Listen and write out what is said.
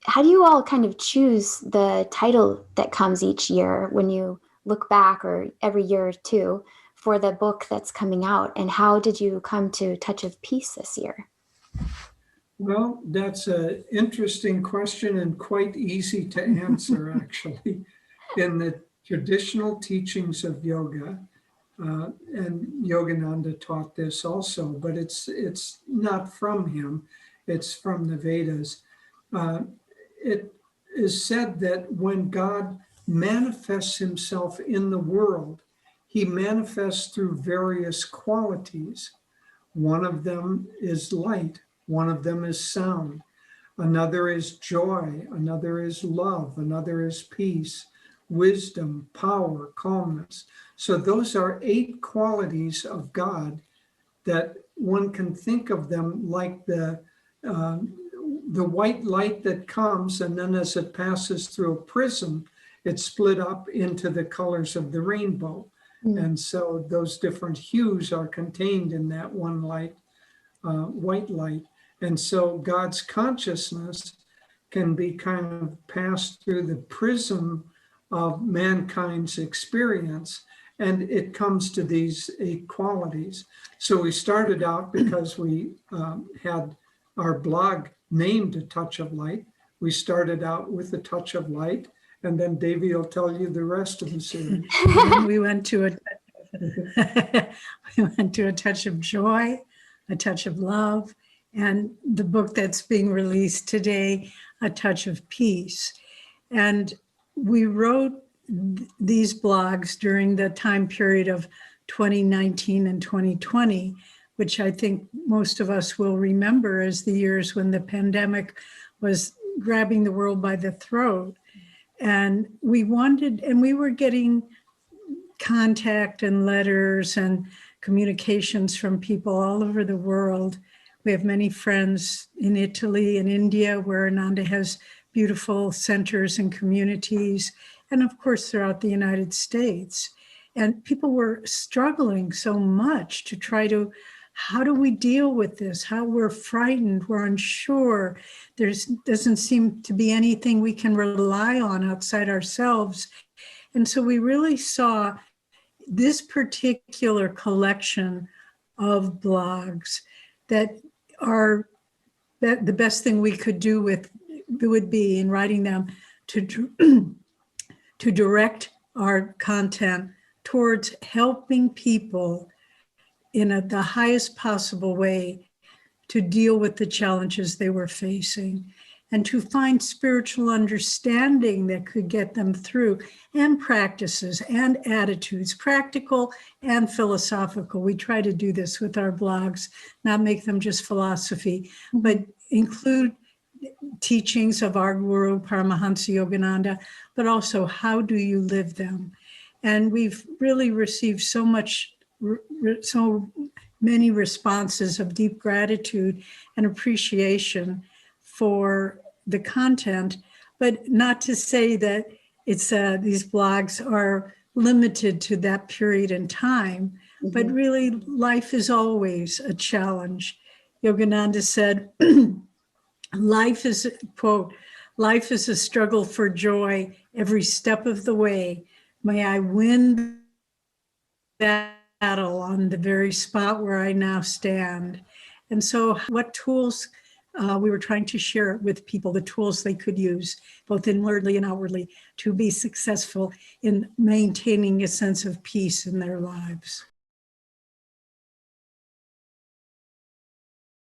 how do you all kind of choose the title that comes each year when you look back, or every year or two, for the book that's coming out? And how did you come to Touch of Peace this year? Well, that's an interesting question and quite easy to answer, actually. In the traditional teachings of yoga, and Yogananda taught this also, but it's not from him, it's from the Vedas. Uh, it is said that when God manifests himself in the world, he manifests through various qualities. One of them is light, one of them is sound, another is joy, another is love, another is peace, wisdom, power, calmness. So those are 8 qualities of God that one can think of them like the white light that comes, and then as it passes through a prism, it's split up into the colors of the rainbow. And so those different hues are contained in that one light, white light. And so God's consciousness can be kind of passed through the prism of mankind's experience, and it comes to these 8 qualities. So we started out because we had our blog named A Touch of Light. We started out with A Touch of Light, and then Devi will tell you the rest of the series. And we went to a touch of joy, a touch of love, and the book that's being released today, A Touch of Peace. And we wrote these blogs during the time period of 2019 and 2020, which I think most of us will remember as the years when the pandemic was grabbing the world by the throat. And we were getting contact and letters and communications from people all over the world. We have many friends in Italy and India, where Ananda has beautiful centers and communities, and of course throughout the United States. And people were struggling so much to try to, how do we deal with this? How we're frightened, we're unsure. There doesn't seem to be anything we can rely on outside ourselves. And so we really saw this particular collection of blogs that are the best thing we could do with would be in writing them to direct our content towards helping people in the highest possible way to deal with the challenges they were facing, and to find spiritual understanding that could get them through, and practices and attitudes, practical and philosophical. We try to do this with our blogs, not make them just philosophy, but include teachings of our Guru, Paramahansa Yogananda, but also how do you live them? And we've really received so many responses of deep gratitude and appreciation for the content, but not to say that it's these blogs are limited to that period in time, but really life is always a challenge. Yogananda said, life is, quote, life is a struggle for joy every step of the way. May I win that battle on the very spot where I now stand. And so what tools we were trying to share with people, the tools they could use, both inwardly and outwardly, to be successful in maintaining a sense of peace in their lives.